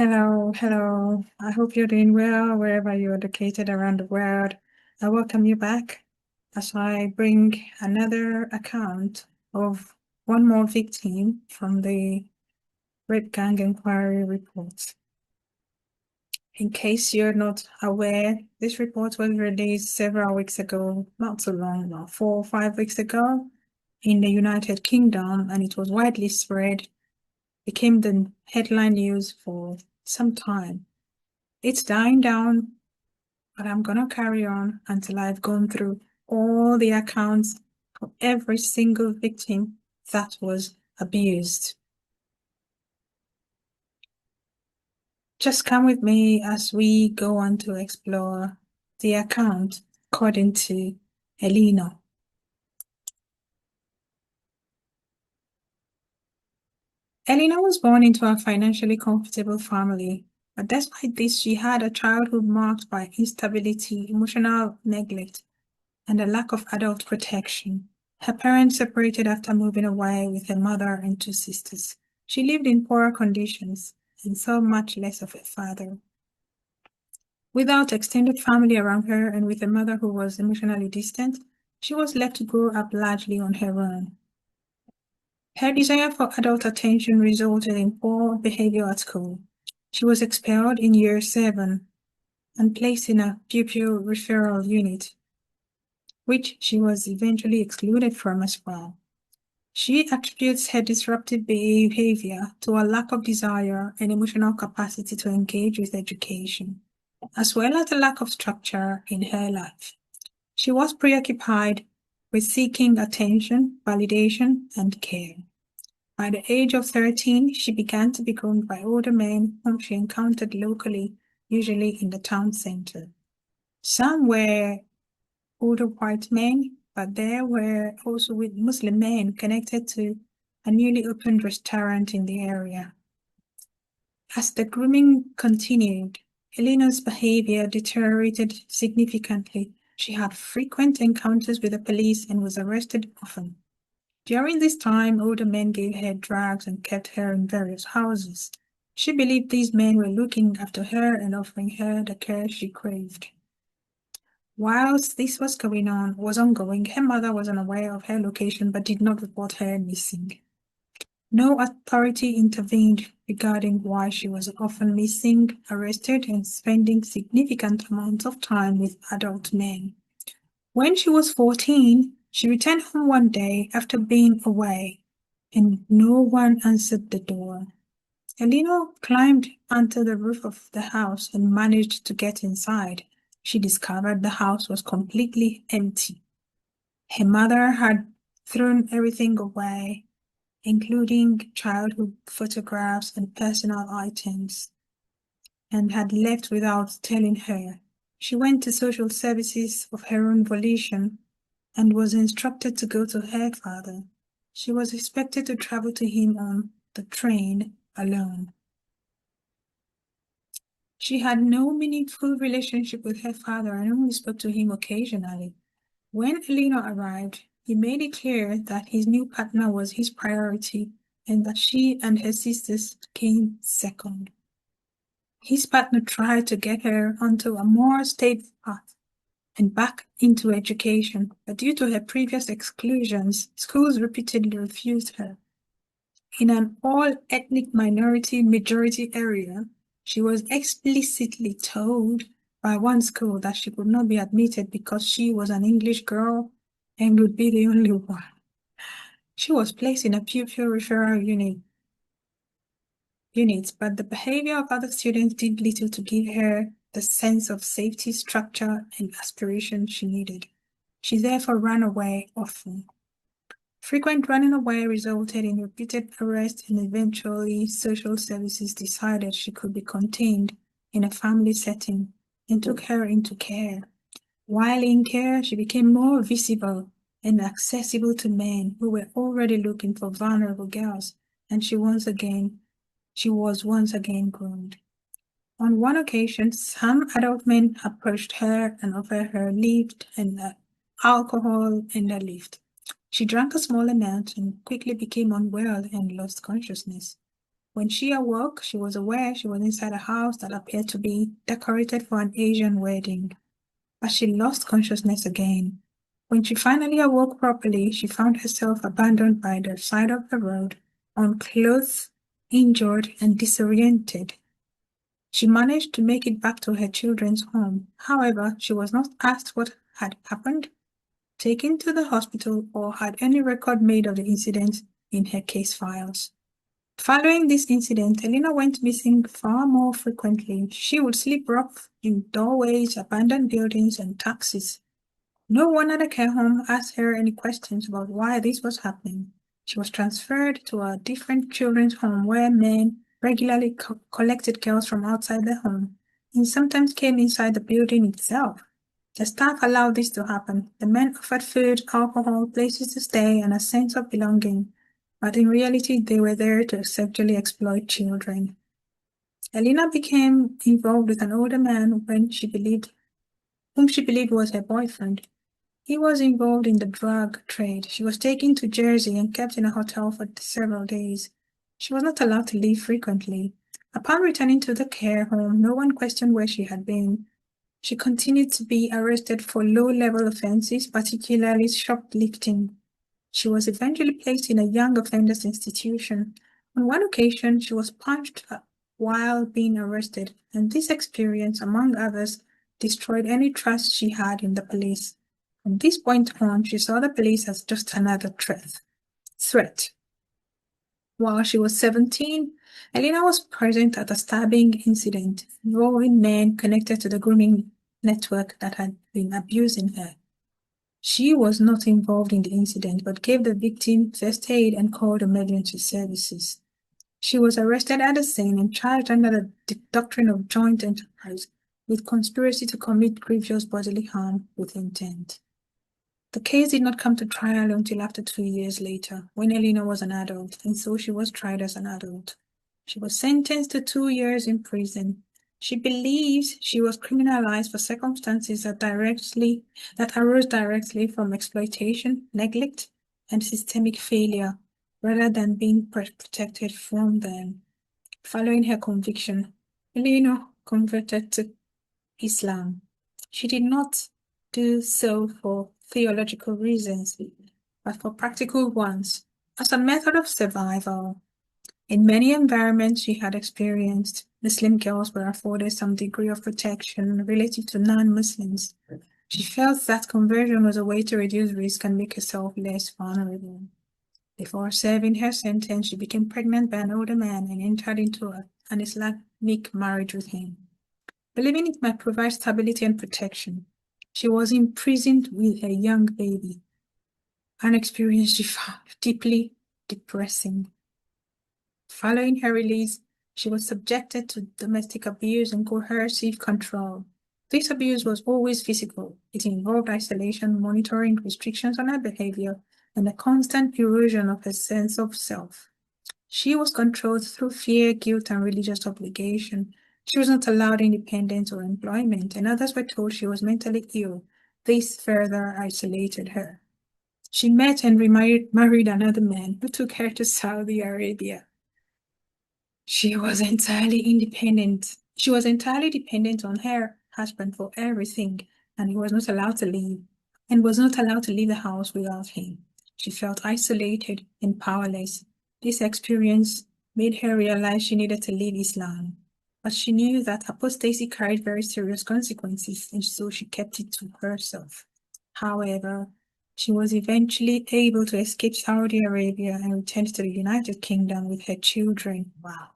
Hello, hello. I hope you're doing well wherever you're located around the world. I welcome you back as I bring another account of one more victim from the Rape Gang Inquiry report. In case you're not aware, this report was released several weeks ago, not so long, about 4 or 5 weeks ago, in the United Kingdom, and it was widely spread, became the headline news for some time. It's dying down, but I'm gonna carry on until I've gone through all the accounts of every single victim that was abused. Just come with me as we go on to explore the account according to Eleanor. Eleanor was born into a financially comfortable family, but despite this, she had a childhood marked by instability, emotional neglect, and a lack of adult protection. Her parents separated after moving away with her mother and two sisters. She lived in poorer conditions and saw much less of her father. Without extended family around her and with a mother who was emotionally distant, she was left to grow up largely on her own. Her desire for adult attention resulted in poor behavior at school. She was expelled in year 7 and placed in a pupil referral unit, which she was eventually excluded from as well. She attributes her disruptive behavior to a lack of desire and emotional capacity to engage with education, as well as a lack of structure in her life. She was preoccupied with seeking attention, validation, and care. By the age of 13, she began to be groomed by older men whom she encountered locally, usually in the town center. Some were older white men, but there were also with Muslim men connected to a newly opened restaurant in the area. As the grooming continued, Eleanor's behavior deteriorated significantly. She had frequent encounters with the police and was arrested often. During this time, older men gave her drugs and kept her in various houses. She believed these men were looking after her and offering her the care she craved. Whilst this was ongoing, her mother was unaware of her location but did not report her missing. No authority intervened regarding why she was often missing, arrested, and spending significant amounts of time with adult men. When she was 14, she returned home one day after being away, and no one answered the door. Eleanor climbed onto the roof of the house and managed to get inside. She discovered the house was completely empty. Her mother had thrown everything away, including childhood photographs and personal items, and had left without telling her. She went to social services of her own volition and was instructed to go to her father. She was expected to travel to him on the train alone. She had no meaningful relationship with her father and only spoke to him occasionally. When Eleanor arrived, he made it clear that his new partner was his priority and that she and her sisters came second. His partner tried to get her onto a more stable path and back into education, but due to her previous exclusions, schools repeatedly refused her. In an all-ethnic minority majority area, she was explicitly told by one school that she could not be admitted because she was an English girl and would be the only one. She was placed in a pupil referral unit, but the behavior of other students did little to give her the sense of safety, structure, and aspiration she needed. She therefore ran away often. Frequent running away resulted in repeated arrests, and eventually social services decided she could be contained in a family setting and took her into care. While in care, she became more visible and accessible to men who were already looking for vulnerable girls, and she was once again groomed. On one occasion, some adult men approached her and offered her lift and alcohol in the lift. She drank a small amount and quickly became unwell and lost consciousness. When she awoke, she was aware she was inside a house that appeared to be decorated for an Asian wedding. But she lost consciousness again. When she finally awoke properly, she found herself abandoned by the side of the road, unclothed, injured, and disoriented. She managed to make it back to her children's home. However, she was not asked what had happened, taken to the hospital, or had any record made of the incident in her case files. Following this incident, Elena went missing far more frequently. She would sleep rough in doorways, abandoned buildings, and taxis. No one at the care home asked her any questions about why this was happening. She was transferred to a different children's home where men regularly collected girls from outside the home and sometimes came inside the building itself. The staff allowed this to happen. The men offered food, alcohol, places to stay, and a sense of belonging. But in reality, they were there to sexually exploit children. Elena became involved with an older man whom she believed was her boyfriend. He was involved in the drug trade. She was taken to Jersey and kept in a hotel for several days. She was not allowed to leave frequently. Upon returning to the care home, no one questioned where she had been. She continued to be arrested for low-level offenses, particularly shoplifting. She was eventually placed in a young offenders institution. On one occasion, she was punched while being arrested, and this experience, among others, destroyed any trust she had in the police. From this point on, she saw the police as just another threat. While she was 17, Elena was present at a stabbing incident involving men connected to the grooming network that had been abusing her. She was not involved in the incident but gave the victim first aid and called emergency services. She was arrested at the scene and charged under the doctrine of joint enterprise with conspiracy to commit grievous bodily harm with intent. The case did not come to trial until after 2 years later, when Eleanor was an adult, and so she was tried as an adult. She was sentenced to 2 years in prison. She believes she was criminalized for circumstances that arose directly from exploitation, neglect, and systemic failure, rather than being protected from them. Following her conviction, Eleanor converted to Islam. She did not do so for theological reasons, but for practical ones, as a method of survival. In many environments she had experienced, Muslim girls were afforded some degree of protection relative to non-Muslims. She felt that conversion was a way to reduce risk and make herself less vulnerable. Before serving her sentence, she became pregnant by an older man and entered into an Islamic marriage with him. Believing it might provide stability and protection, she was imprisoned with a young baby, an experience she found deeply depressing. Following her release, she was subjected to domestic abuse and coercive control. This abuse was always physical. It involved isolation, monitoring, restrictions on her behavior, and a constant erosion of her sense of self. She was controlled through fear, guilt, and religious obligation. She was not allowed independence or employment, and others were told she was mentally ill. This further isolated her. She met and married another man who took her to Saudi Arabia. She was entirely independent. She was entirely dependent on her husband for everything, and he was not allowed to leave the house without him. She felt isolated and powerless. This experience made her realize she needed to leave Islam, but she knew that apostasy carried very serious consequences, and so she kept it to herself. However, she was eventually able to escape Saudi Arabia and return to the United Kingdom with her children. Wow.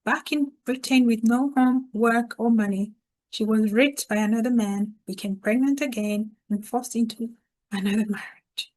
Back in Britain with no home, work, or money, she was raped by another man, became pregnant again, and forced into another marriage.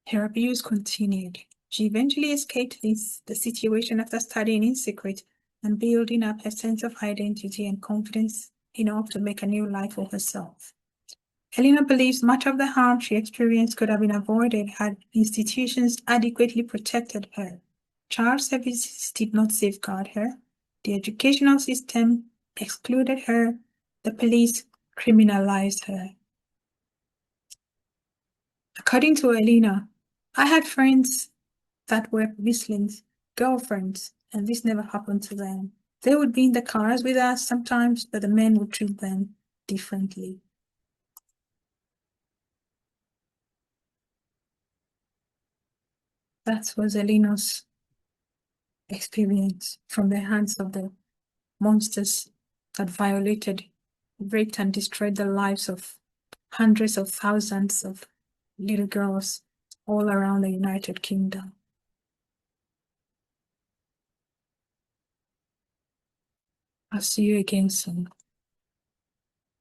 Her abuse continued. She eventually escaped the situation after studying in secret and building up her sense of identity and confidence enough to make a new life for herself. Helena believes much of the harm she experienced could have been avoided had institutions adequately protected her. Child services did not safeguard her. The educational system excluded her. The police criminalized her. According to Elena, I had friends that were Muslims, girlfriends, and this never happened to them. They would be in the cars with us sometimes, but the men would treat them differently. That was Eleanor's experience from the hands of the monsters that violated, raped, and destroyed the lives of hundreds of thousands of little girls all around the United Kingdom. I'll see you again soon.